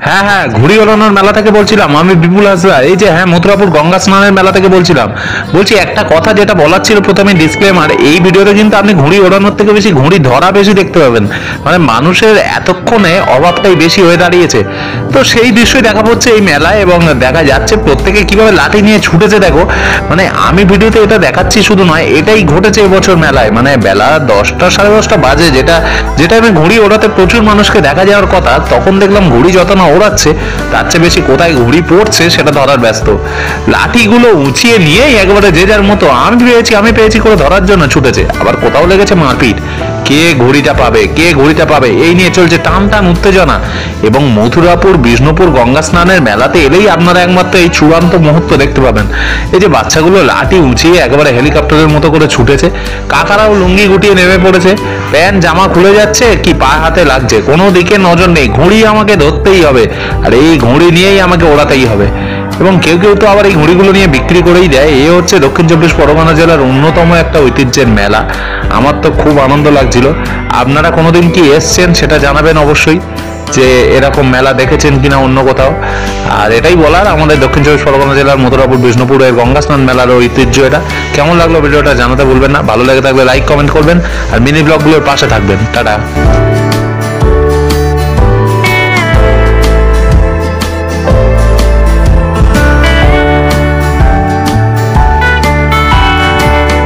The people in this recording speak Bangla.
হ্যাঁ হ্যাঁ, ঘুড়ি ওড়ানোর মেলা থেকে বলছিলাম আমি, বিপুল হাসদা। এই যে হ্যাঁ, মথুরাপুর গঙ্গা স্নানের মেলা থেকে বলছিলাম। বলছি একটা কথা যেটা বলার ছিল প্রথমে, ডিসক্লেমার, এই ভিডিওতে কিন্তু আপনি ঘুড়ি ওড়ানোর থেকে বেশি ঘুড়ি ধরা বেশি দেখতে পাবেন। মানে মানুষের এতক্ষণে অভাবটাই বেশি হয়ে দাঁড়িয়েছে। তো সেই দৃশ্যই দেখা হচ্ছে এই মেলায়, এবং দেখা যাচ্ছে প্রত্যেকে কিভাবে লাঠি নিয়ে ছুটেছে দেখো। মানে আমি ভিডিওতে এটা দেখাচ্ছি শুধু নয়, এটাই ঘটেছে এবছর মেলায়। মানে বেলা 10টা 10:30 বাজে, যেটা আমি ঘুড়ি ওড়াতে প্রচুর মানুষকে দেখা যাওয়ার কথা, তখন দেখলাম ঘুড়ি যত না ওড়াচ্ছে তার চেয়ে বেশি কোথায় ঘুড়ি পড়ছে সেটা ধরার ব্যস্ত। লাঠিগুলো উঁচিয়ে নিয়েই একেবারে যে যার মতো আমি পেয়েছি করে ধরার জন্য ছুটেছে। আবার কোথাও লেগেছে মারপিট, কে ঘুড়িটা পাবে এই নিয়ে চলছে টান টান উত্তেজনা। এবং মথুরাপুর বিষ্ণুপুর গঙ্গা স্নানের মেলাতে এলেই আপনারা একমাত্র এই চূড়ান্ত মুহূর্ত দেখতে পাবেন। এই যে বাচ্চাগুলো লাঠি উঁচিয়ে একেবারে হেলিকপ্টারের মতো করে ছুটেছে, কাকারাও লুঙ্গি গুটিয়ে নেমে পড়েছে, প্যান্ট জামা খুলে যাচ্ছে, কি পা হাতে লাগছে, কোনো দিকে নজর নেই, ঘুড়ি আমাকে ধরতেই হবে, আর এই ঘুড়ি নিয়েই আমাকে ওড়াতেই হবে। এবং কেউ কেউ তো আবার এই ঘুড়িগুলো নিয়ে বিক্রি করেই দেয়। এ হচ্ছে দক্ষিণ চব্বিশ পরগনা জেলার অন্যতম একটা ঐতিহ্যের মেলা। আমার তো খুব আনন্দ লাগছিল। আপনারা কোনোদিন কি এসছেন সেটা জানাবেন অবশ্যই, যে এরকম মেলা দেখেছেন কিনা অন্য কোথাও। আর এটাই বলার, আমাদের দক্ষিণ চব্বিশ পরগনা জেলার মথুরাপুর বিষ্ণুপুরের গঙ্গা স্নান মেলার ঐতিহ্য এটা। কেমন লাগলো ভিডিওটা জানাতে ভুলবেন না। ভালো লেগে থাকলে লাইক কমেন্ট করবেন, আর মিনি ব্লগগুলোর পাশে থাকবেন। টাটা।